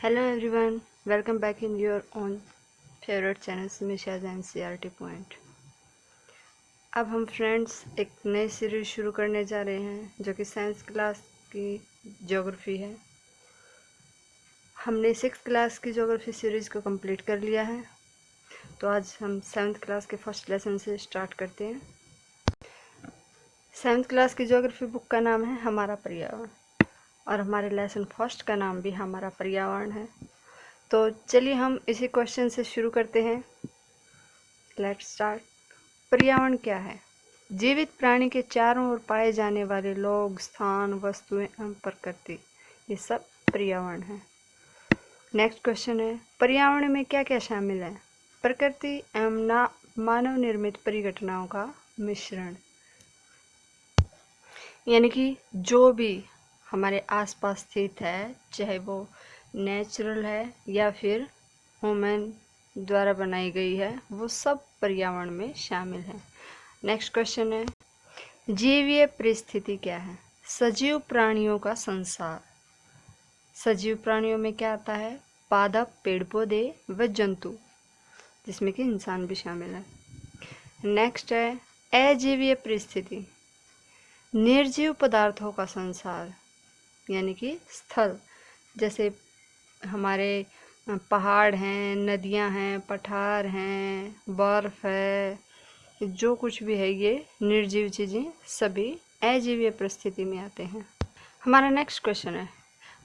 Hello everyone, welcome back in your own favorite channel Smisha's NCERT Point। अब हम friends एक नई series शुरू करने जा रहे हैं जो कि साइंस क्लास की ज्योग्राफी है। हमने 6th क्लास की ज्योग्राफी सीरीज को कंप्लीट कर लिया है, तो आज हम 7th क्लास के फर्स्ट लेसन से स्टार्ट करते हैं। 7th क्लास की ज्योग्राफी बुक का नाम है हमारा पर्यावरण और हमारे लेसन फर्स्ट का नाम भी हमारा पर्यावरण है। तो चलिए हम इसी क्वेश्चन से शुरू करते हैं। Let's start. पर्यावरण क्या है? जीवित प्राणी के चारों ओर पाए जाने वाले लोग, स्थान, वस्तुएं एवं प्रकृति, ये सब पर्यावरण है। नेक्स्ट क्वेश्चन है, पर्यावरण में क्या क्या शामिल है? प्रकृति एवं मानव निर्मित परिघटनाओं का मिश्रण, यानी कि जो भी हमारे आसपास स्थित है, चाहे वो नेचुरल है या फिर ह्यूमन द्वारा बनाई गई है, वो सब पर्यावरण में शामिल है। नेक्स्ट क्वेश्चन है, जीवीय परिस्थिति क्या है? सजीव प्राणियों का संसार। सजीव प्राणियों में क्या आता है? पादप, पेड़ पौधे व जंतु, जिसमें कि इंसान भी शामिल है। नेक्स्ट है अजीवीय परिस्थिति, निर्जीव पदार्थों का संसार, यानी कि स्थल, जैसे हमारे पहाड़ हैं, नदियां हैं, पठार हैं, बर्फ है, जो कुछ भी है ये निर्जीव चीज़ें सभी अजीवीय परिस्थिति में आते हैं। हमारा नेक्स्ट क्वेश्चन है,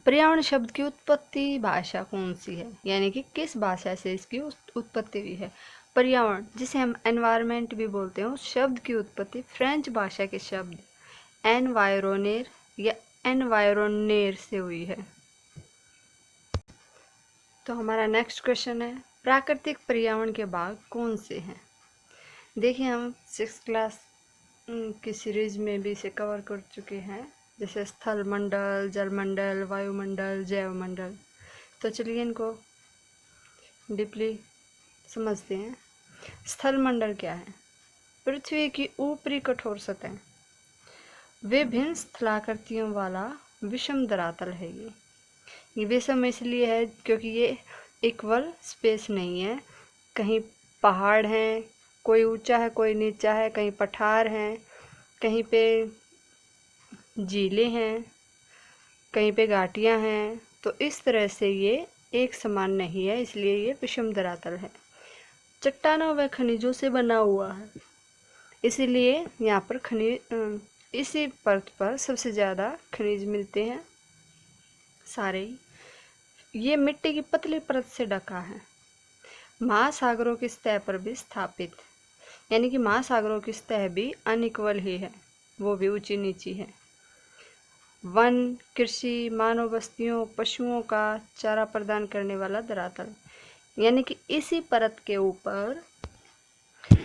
पर्यावरण शब्द की उत्पत्ति भाषा कौन सी है, यानी कि किस भाषा से इसकी उत्पत्ति हुई है? पर्यावरण, जिसे हम एनवायरनमेंट भी बोलते हैं, उस शब्द की उत्पत्ति फ्रेंच भाषा के शब्द एनवायरोनेर या एनवायरोनेर से हुई है। तो हमारा नेक्स्ट क्वेश्चन है, प्राकृतिक पर्यावरण के भाग कौन से हैं? देखिए, हम 6th क्लास की सीरीज में भी इसे कवर कर चुके हैं, जैसे स्थल मंडल, जलमंडल, वायुमंडल, जैवमंडल। तो चलिए इनको डीपली समझते हैं। स्थल मंडल क्या है? पृथ्वी की ऊपरी कठोर सतह, विभिन्न स्थलाकृतियों वाला विषम धरातल है। ये विषम इसलिए है क्योंकि ये इक्वल स्पेस नहीं है। कहीं पहाड़ हैं, कोई ऊंचा है, कोई नीचा है, कहीं पठार हैं, कहीं पे झीलें हैं, कहीं पे घाटियां हैं। तो इस तरह से ये एक समान नहीं है, इसलिए ये विषम धरातल है। चट्टानों व खनिजों से बना हुआ है, इसीलिए यहाँ पर खनिज, इसी परत पर सबसे ज़्यादा खनिज मिलते हैं सारे ही। ये मिट्टी की पतली परत से ढका है। महासागरों की सतह पर भी स्थापित, यानी कि महासागरों की सतह भी अनइक्वल ही है, वो भी ऊंची नीची है। वन, कृषि, मानव बस्तियों, पशुओं का चारा प्रदान करने वाला धरातल, यानी कि इसी परत के ऊपर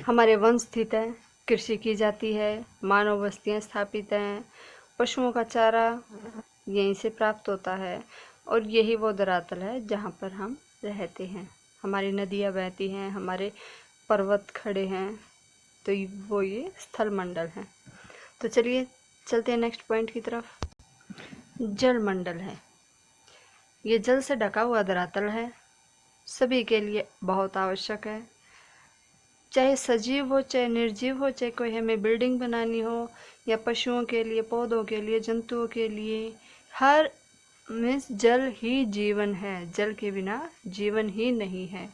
हमारे वन स्थित है, कृषि की जाती है, मानव बस्तियां स्थापित हैं, पशुओं का चारा यहीं से प्राप्त होता है, और यही वो धरातल है जहाँ पर हम रहते हैं। हमारी नदियाँ बहती हैं, हमारे पर्वत खड़े हैं, तो वो ये स्थल मंडल है। तो चलिए चलते हैं नेक्स्ट पॉइंट की तरफ। जल मंडल है, ये जल से ढका हुआ धरातल है, सभी के लिए बहुत आवश्यक है। चाहे सजीव हो, चाहे निर्जीव हो, चाहे कोई हमें बिल्डिंग बनानी हो, या पशुओं के लिए, पौधों के लिए, जंतुओं के लिए, हर मीन्स जल ही जीवन है। जल के बिना जीवन ही नहीं है।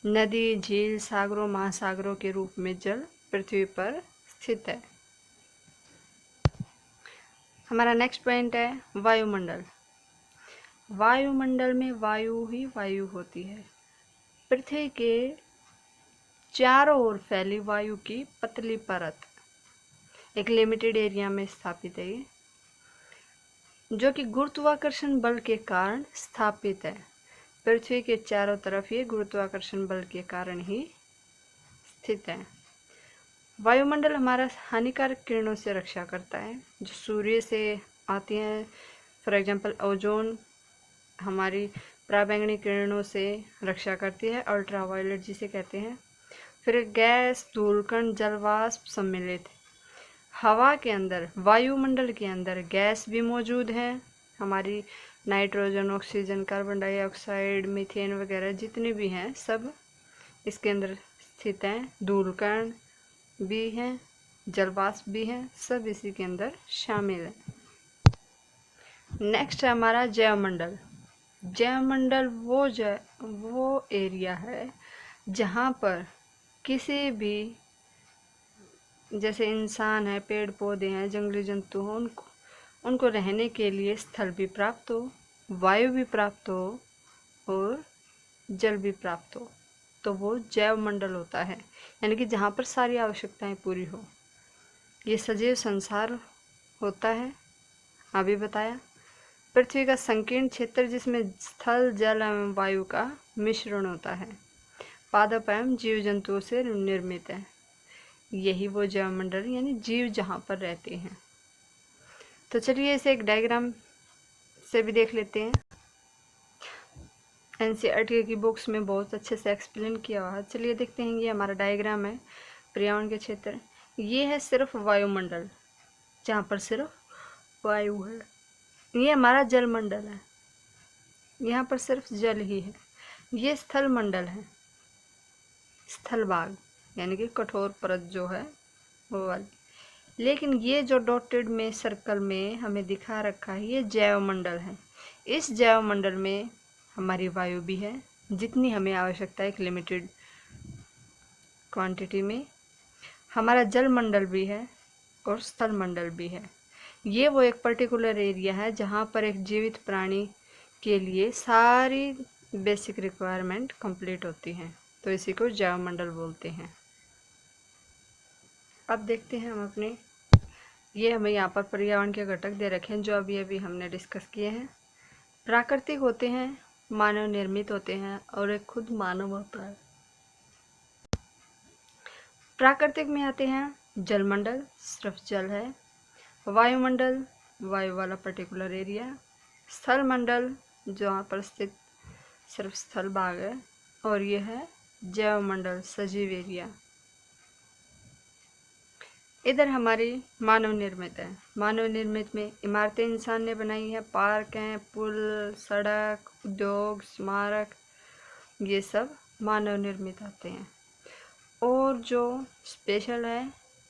नदी, झील, सागरों, महासागरों के रूप में जल पृथ्वी पर स्थित है। हमारा नेक्स्ट पॉइंट है वायुमंडल। वायुमंडल में वायु ही वायु होती है। पृथ्वी के चारों ओर फैली वायु की पतली परत एक लिमिटेड एरिया में स्थापित है, जो कि गुरुत्वाकर्षण बल के कारण स्थापित है। पृथ्वी के चारों तरफ ये गुरुत्वाकर्षण बल के कारण ही स्थित है। वायुमंडल हमारा हानिकारक किरणों से रक्षा करता है, जो सूर्य से आती हैं। फॉर एग्जांपल ओजोन हमारी पराबैंगनी किरणों से रक्षा करती है, अल्ट्रावायलेट जिसे कहते हैं। फिर गैस, धूलकण, जलवाष्प सम्मिलित, हवा के अंदर, वायुमंडल के अंदर गैस भी मौजूद है, हमारी nitrogen, oxygen, carbon dioxide, methane वगैरह जितने भी हैं सब इसके अंदर स्थित हैं। धूलकण भी हैं, जलवाष्प भी हैं, सब इसी के अंदर शामिल है। नेक्स्ट है हमारा जैवमंडल। जैवमंडल वो एरिया है जहाँ पर किसी भी, जैसे इंसान है, पेड़ पौधे हैं, जंगली जंतु हो, उनको रहने के लिए स्थल भी प्राप्त हो, वायु भी प्राप्त हो और जल भी प्राप्त हो, तो वो जैवमंडल होता है। यानी कि जहाँ पर सारी आवश्यकताएं पूरी हो, ये सजीव संसार होता है। अभी बताया पृथ्वी का संकीर्ण क्षेत्र जिसमें स्थल, जल एवं वायु का मिश्रण होता है, पादप एवं जीव जंतुओं से निर्मित है। यही वो जैवमंडल यानी जीव जहाँ पर रहते हैं। तो चलिए इसे एक डायग्राम से भी देख लेते हैं। एनसीईआरटी की बुक्स में बहुत अच्छे से एक्सप्लेन किया हुआ है। चलिए देखते हैं। ये हमारा डायग्राम है पर्यावरण के क्षेत्र। ये है सिर्फ वायुमंडल, जहाँ पर सिर्फ वायु है। ये हमारा जलमंडल है, यहाँ पर सिर्फ जल ही है। ये स्थल मंडल है, स्थल भाग यानी कि कठोर परत जो है वो वाली। लेकिन ये जो डॉटेड में सर्कल में हमें दिखा रखा है, ये जैवमंडल है। इस जैवमंडल में हमारी वायु भी है जितनी हमें आवश्यकता है, एक लिमिटेड क्वांटिटी में। हमारा जलमंडल भी है और स्थल मंडल भी है। ये वो एक पर्टिकुलर एरिया है जहाँ पर एक जीवित प्राणी के लिए सारी बेसिक रिक्वायरमेंट कंप्लीट होती हैं, तो इसी को जैवमंडल बोलते हैं। अब देखते हैं हम अपने, ये हमें यहाँ पर पर्यावरण के घटक दे रखे हैं जो अभी अभी हमने डिस्कस किए हैं। प्राकृतिक होते हैं, मानव निर्मित होते हैं और एक खुद मानव होता है। प्राकृतिक में आते हैं जलमंडल, सिर्फ जल है। वायुमंडल, वायु वाला पर्टिकुलर एरिया। स्थल मंडल, जहाँ पर स्थित सिर्फ स्थल भाग है। और यह है जैवमंडल, सजीव एरिया। इधर हमारी मानव निर्मित है। मानव निर्मित में इमारतें इंसान ने बनाई है, पार्क हैं, पुल, सड़क, उद्योग, स्मारक, ये सब मानव निर्मित आते हैं। और जो स्पेशल है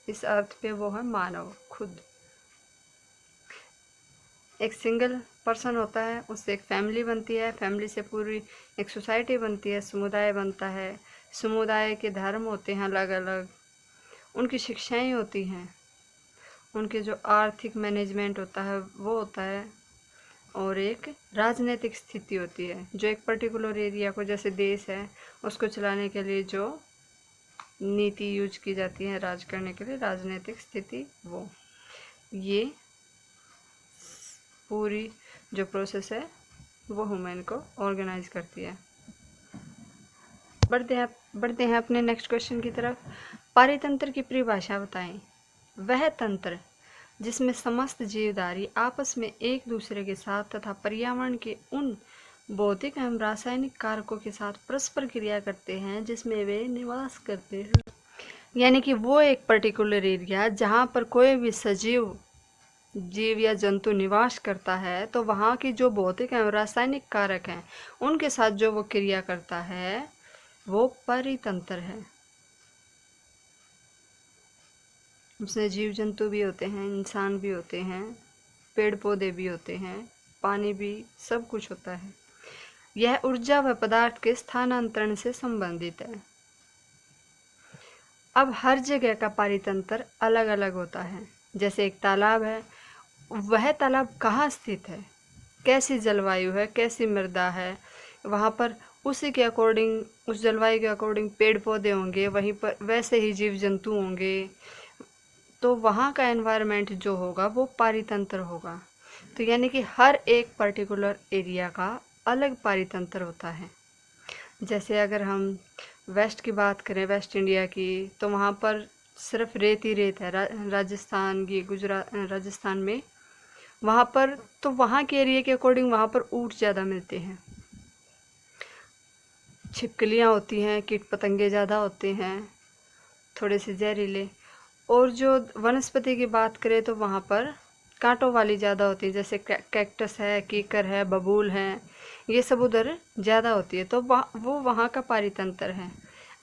इस अर्थ पे वो है मानव खुद। एक सिंगल पर्सन होता है, उससे एक फैमिली बनती है, फैमिली से पूरी एक सोसाइटी बनती है, समुदाय बनता है। समुदाय के धर्म होते हैं अलग अलग, उनकी शिक्षाएं होती हैं, उनके जो आर्थिक मैनेजमेंट होता है वो होता है, और एक राजनीतिक स्थिति होती है जो एक पर्टिकुलर एरिया को, जैसे देश है उसको चलाने के लिए जो नीति यूज की जाती है राज करने के लिए, राजनीतिक स्थिति, वो ये पूरी जो प्रोसेस है वो ह्यूमन को ऑर्गेनाइज करती है। बढ़ते हैं अपने नेक्स्ट क्वेश्चन की तरफ। पारितंत्र की परिभाषा बताएं। वह तंत्र जिसमें समस्त जीवधारी आपस में एक दूसरे के साथ तथा पर्यावरण के उन भौतिक एवं रासायनिक कारकों के साथ परस्पर क्रिया करते हैं जिसमें वे निवास करते हैं। यानी कि वो एक पर्टिकुलर एरिया जहाँ पर कोई भी सजीव जीव या जंतु निवास करता है, तो वहाँ की जो भौतिक एवं रासायनिक कारक हैं उनके साथ जो वो क्रिया करता है वो परितंत्र है। उसमें जीव जंतु भी होते हैं, इंसान भी होते हैं, पेड़ पौधे भी होते हैं, पानी भी, सब कुछ होता है। यह ऊर्जा व पदार्थ के स्थानांतरण से संबंधित है। अब हर जगह का पारितंत्र अलग अलग होता है। जैसे एक तालाब है, वह तालाब कहाँ स्थित है, कैसी जलवायु है, कैसी मृदा है, वहाँ पर उसी के अकॉर्डिंग, उस जलवायु के अकॉर्डिंग पेड़ पौधे होंगे, वहीं पर वैसे ही जीव जंतु होंगे, तो वहाँ का एनवायरनमेंट जो होगा वो पारितंत्र होगा। तो यानी कि हर एक पर्टिकुलर एरिया का अलग पारितंत्र होता है। जैसे अगर हम वेस्ट की बात करें, वेस्ट इंडिया की, तो वहाँ पर सिर्फ रेत ही रेत है। राजस्थान की, गुजरात, राजस्थान में वहाँ पर, तो वहाँ के एरिया के अकॉर्डिंग वहाँ पर ऊँट ज़्यादा मिलते हैं, छिपकलियाँ होती हैं, कीट पतंगे ज़्यादा होते हैं, थोड़े से जहरीले। और जो वनस्पति की बात करें तो वहाँ पर कांटों वाली ज़्यादा होती है, जैसे कैक्टस है, कीकर है, बबूल है, ये सब उधर ज़्यादा होती है, तो वो वहाँ का पारितंत्र है।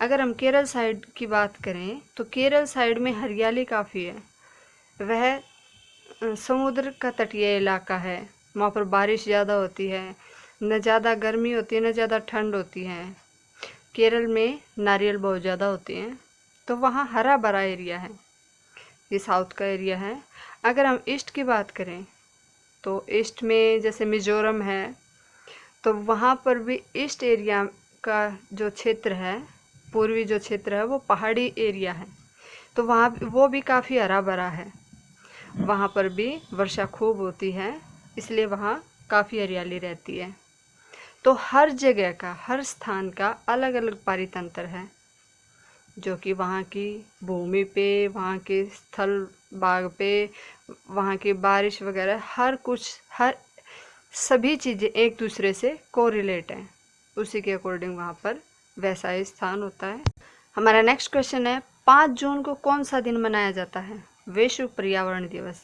अगर हम केरल साइड की बात करें तो केरल साइड में हरियाली काफ़ी है। वह समुद्र का तटीय इलाका है, वहाँ पर बारिश ज़्यादा होती है, न ज़्यादा गर्मी होती है न ज़्यादा ठंड होती है। केरल में नारियल बहुत ज़्यादा होते हैं, तो वहाँ हरा भरा एरिया है। ये साउथ का एरिया है। अगर हम ईस्ट की बात करें तो ईस्ट में जैसे मिज़ोरम है, तो वहाँ पर भी ईस्ट एरिया का जो क्षेत्र है, पूर्वी जो क्षेत्र है, वो पहाड़ी एरिया है, तो वहाँ वो भी काफ़ी हरा भरा है। वहाँ पर भी वर्षा खूब होती है, इसलिए वहाँ काफ़ी हरियाली रहती है। तो हर जगह का, हर स्थान का अलग अलग पारितंत्र है, जो कि वहाँ की भूमि पे, वहाँ के स्थल भाग पे, वहाँ की बारिश वगैरह हर सभी चीज़ें एक दूसरे से कोरिलेट हैं। उसी के अकॉर्डिंग वहाँ पर वैसा ही स्थान होता है। हमारा नेक्स्ट क्वेश्चन है, 5 जून को कौन सा दिन मनाया जाता है? विश्व पर्यावरण दिवस।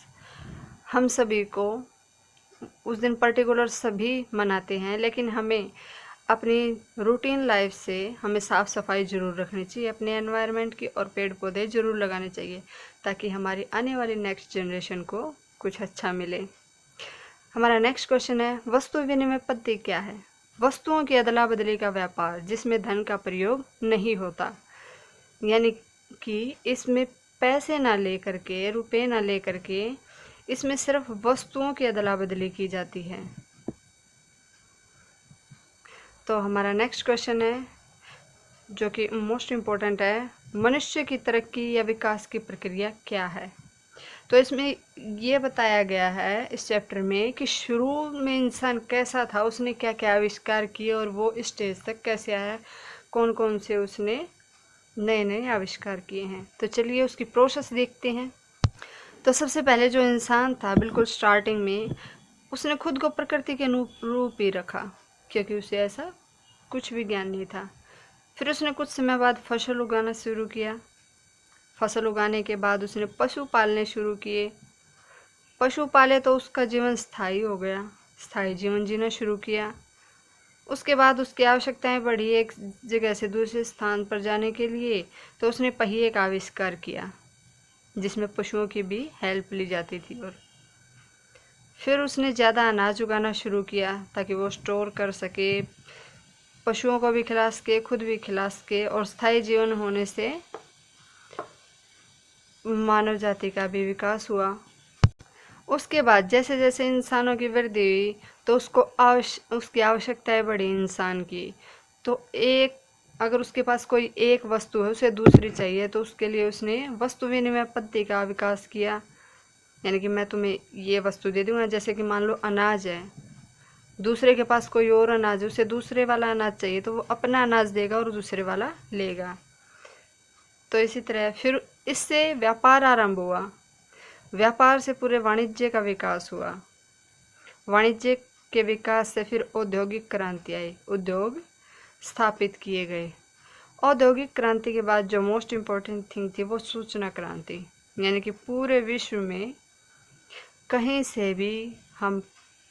हम सभी को उस दिन पर्टिकुलर सभी मनाते हैं, लेकिन हमें अपनी रूटीन लाइफ से हमें साफ़ सफाई ज़रूर रखनी चाहिए अपने एनवायरनमेंट की, और पेड़ पौधे ज़रूर लगाने चाहिए, ताकि हमारी आने वाली नेक्स्ट जनरेशन को कुछ अच्छा मिले। हमारा नेक्स्ट क्वेश्चन है, वस्तु विनिमय पद्धति क्या है? वस्तुओं की अदला बदली का व्यापार जिसमें धन का प्रयोग नहीं होता, यानी कि इसमें पैसे ना लेकर के, रुपए ना लेकर के, इसमें सिर्फ वस्तुओं की अदला बदली की जाती है। तो हमारा नेक्स्ट क्वेश्चन है, जो कि मोस्ट इम्पोर्टेंट है, मनुष्य की तरक्की या विकास की प्रक्रिया क्या है? तो इसमें ये बताया गया है इस चैप्टर में कि शुरू में इंसान कैसा था, उसने क्या क्या आविष्कार किए और वो इस स्टेज तक कैसे आया, कौन कौन से उसने नए नए आविष्कार किए हैं। तो चलिए उसकी प्रोसेस देखते हैं। तो सबसे पहले जो इंसान था, बिल्कुल स्टार्टिंग में, उसने खुद को प्रकृति के रूप ही रखा, क्योंकि उसे ऐसा कुछ भी ज्ञान नहीं था। फिर उसने कुछ समय बाद फसल उगाना शुरू किया। फसल उगाने के बाद उसने पशु पालने शुरू किए। पशु पाले तो उसका जीवन स्थायी हो गया, स्थायी जीवन जीना शुरू किया। उसके बाद उसकी आवश्यकताएं बढ़ी एक जगह से दूसरे स्थान पर जाने के लिए, तो उसने पहिए का आविष्कार किया, जिसमें पशुओं की भी हेल्प ली जाती थी। और फिर उसने ज़्यादा अनाज उगाना शुरू किया, ताकि वो स्टोर कर सके, पशुओं को भी खिला सके, खुद भी खिला सके, और स्थायी जीवन होने से मानव जाति का भी विकास हुआ। उसके बाद जैसे जैसे इंसानों की वृद्धि हुई, तो उसकी आवश्यकताएं बढ़ी इंसान की। तो अगर उसके पास कोई एक वस्तु है, उसे दूसरी चाहिए, तो उसके लिए उसने वस्तु विनिमय पद्धति का विकास किया। यानी कि मैं तुम्हें ये वस्तु दे दूंगा, जैसे कि मान लो अनाज है, दूसरे के पास कोई और अनाज है, उसे दूसरे वाला अनाज चाहिए, तो वो अपना अनाज देगा और दूसरे वाला लेगा। तो इसी तरह फिर इससे व्यापार आरंभ हुआ। व्यापार से पूरे वाणिज्य का विकास हुआ। वाणिज्य के विकास से फिर औद्योगिक क्रांति आई, उद्योग स्थापित किए गए। औद्योगिक क्रांति के बाद जो मोस्ट इम्पोर्टेंट थिंग थी, वो सूचना क्रांति, यानी कि पूरे विश्व में कहीं से भी हम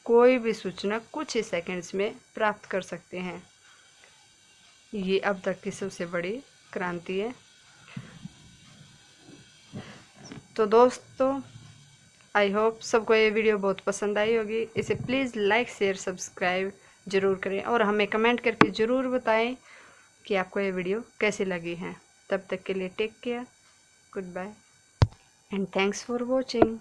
कोई भी सूचना कुछ ही सेकंड्स में प्राप्त कर सकते हैं। ये अब तक की सबसे बड़ी क्रांति है। तो दोस्तों, आई होप सबको ये वीडियो बहुत पसंद आई होगी। इसे प्लीज़ लाइक शेयर सब्सक्राइब ज़रूर करें, और हमें कमेंट करके ज़रूर बताएं कि आपको ये वीडियो कैसी लगी है। तब तक के लिए take care, goodbye and thanks for watching.